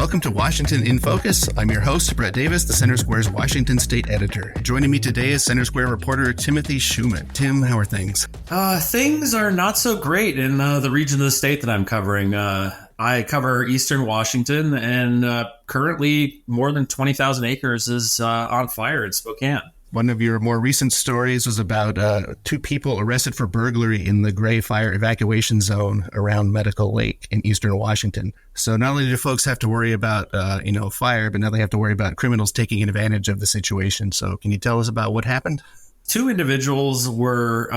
Welcome to Washington in Focus. I'm your host, Brett Davis, the Center Square's Washington State Editor. Joining me today is Center Square reporter Timothy Schumann. Tim, how are things? Things are not so great in the region of the state that I'm covering. I cover Eastern Washington, and currently more than 20,000 acres is on fire in Spokane. One of your more recent stories was about two people arrested for burglary in the Gray Fire Evacuation Zone around Medical Lake in Eastern Washington. So not only do folks have to worry about, fire, but now they have to worry about criminals taking advantage of the situation. So can you tell us about what happened? Two individuals were,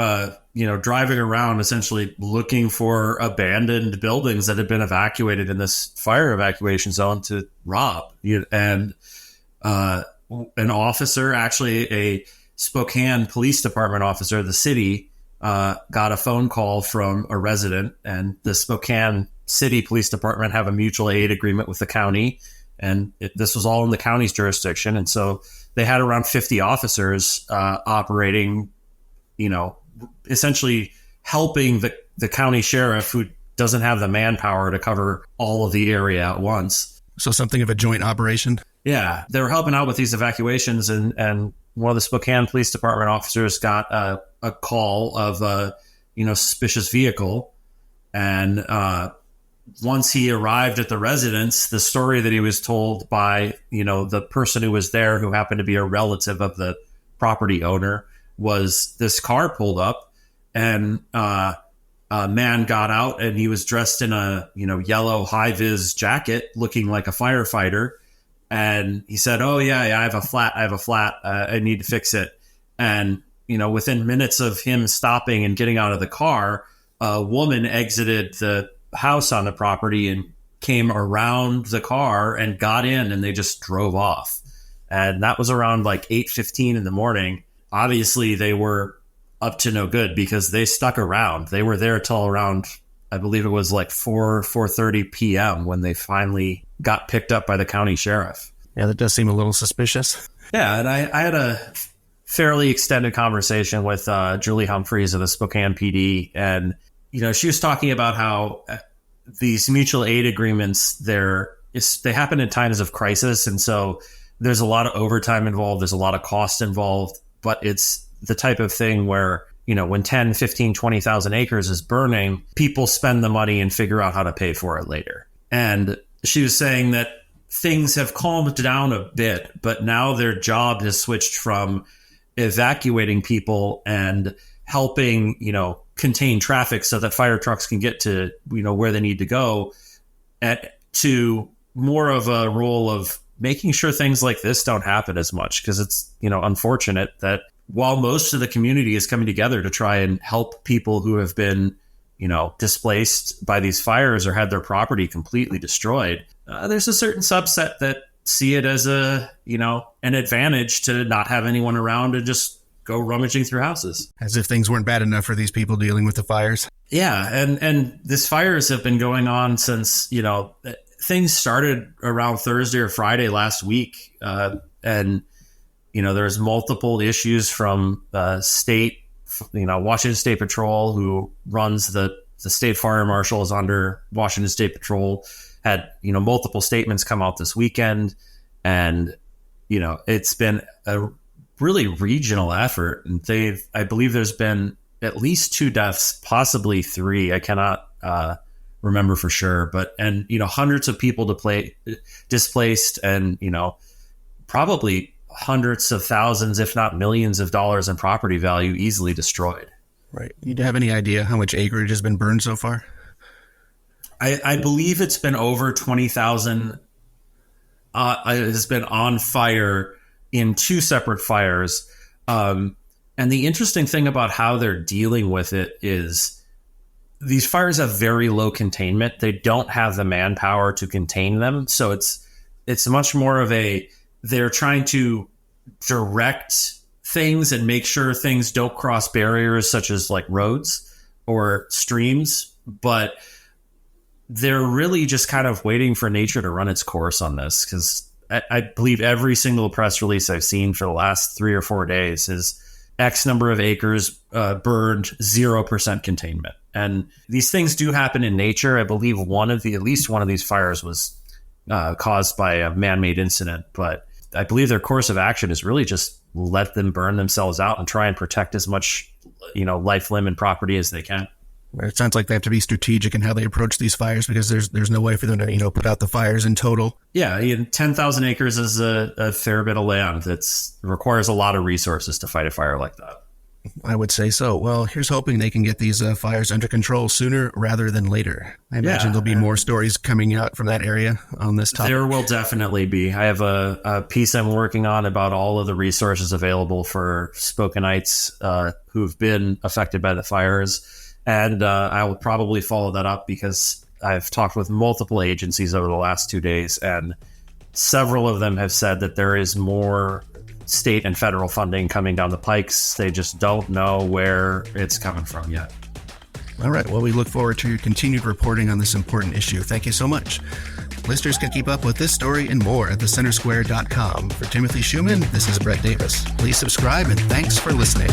driving around essentially looking for abandoned buildings that had been evacuated in this fire evacuation zone to rob. And an officer, actually a Spokane Police Department officer, the city, got a phone call from a resident, and the Spokane City Police Department have a mutual aid agreement with the county, and this was all in the county's jurisdiction. And so they had around 50 officers operating, essentially helping the county sheriff, who doesn't have the manpower to cover all of the area at once. So something of a joint operation? Yeah, they were helping out with these evacuations, and one of the Spokane Police Department officers got a call of a suspicious vehicle, and once he arrived at the residence, the story that he was told by the person who was there, who happened to be a relative of the property owner, was this car pulled up, and a man got out, and he was dressed in a yellow high-vis jacket, looking like a firefighter. And he said, "Oh yeah, I have a flat. I need to fix it." And within minutes of him stopping and getting out of the car, a woman exited the house on the property and came around the car and got in, and they just drove off. And that was around like 8:15 in the morning. Obviously, they were up to no good because they stuck around. They were there till around, I believe it was like 4:30 p.m. when they finally got picked up by the county sheriff. Yeah, that does seem a little suspicious. Yeah, and I had a fairly extended conversation with Julie Humphreys of the Spokane PD, and she was talking about how these mutual aid agreements, they happen in times of crisis, and so there's a lot of overtime involved, there's a lot of cost involved, but it's the type of thing where when 10, 15, 20,000 acres is burning, people spend the money and figure out how to pay for it later. And she was saying that things have calmed down a bit, but now their job has switched from evacuating people and helping, contain traffic so that fire trucks can get to, where they need to go, to more of a role of making sure things like this don't happen as much. Because it's, unfortunate that while most of the community is coming together to try and help people who have been, displaced by these fires or had their property completely destroyed, there's a certain subset that see it as an advantage to not have anyone around and just go rummaging through houses. As if things weren't bad enough for these people dealing with the fires. Yeah, and these fires have been going on since, things started around Thursday or Friday last week. And there's multiple issues from state, Washington State Patrol, who runs the state fire marshal is under Washington State Patrol, had, multiple statements come out this weekend. And, it's been a really regional effort. And I believe there's been at least 2 deaths, possibly 3. I cannot remember for sure, and hundreds of people displaced, and, probably hundreds of thousands, if not millions of dollars in property value easily destroyed. Right. You have any idea how much acreage has been burned so far? I believe it's been over 20,000. It has been on fire in 2 separate fires. And the interesting thing about how they're dealing with it is these fires have very low containment. They don't have the manpower to contain them. So it's much more of they're trying to direct things and make sure things don't cross barriers such as like roads or streams, but they're really just kind of waiting for nature to run its course on this. Because I believe every single press release I've seen for the last 3 or 4 days is X number of acres burned, 0% containment. And these things do happen in nature. I believe at least one of these fires was caused by a man-made incident. But I believe their course of action is really just let them burn themselves out and try and protect as much, life, limb, and property as they can. It sounds like they have to be strategic in how they approach these fires, because there's no way for them to, put out the fires in total. Yeah, 10,000 acres is a fair bit of land. It requires a lot of resources to fight a fire like that. I would say so. Well, here's hoping they can get these fires under control sooner rather than later. I imagine there'll be more stories coming out from that area on this topic. There will definitely be. I have a piece I'm working on about all of the resources available for Spokaneites who've been affected by the fires. And I will probably follow that up because I've talked with multiple agencies over the last 2 days, and several of them have said that there is more state and federal funding coming down the pikes. They just don't know where it's coming from yet. All right. Well, we look forward to your continued reporting on this important issue. Thank you so much. Listeners can keep up with this story and more at thecentersquare.com. For Timothy Schumann, this is Brett Davis. Please subscribe, and thanks for listening.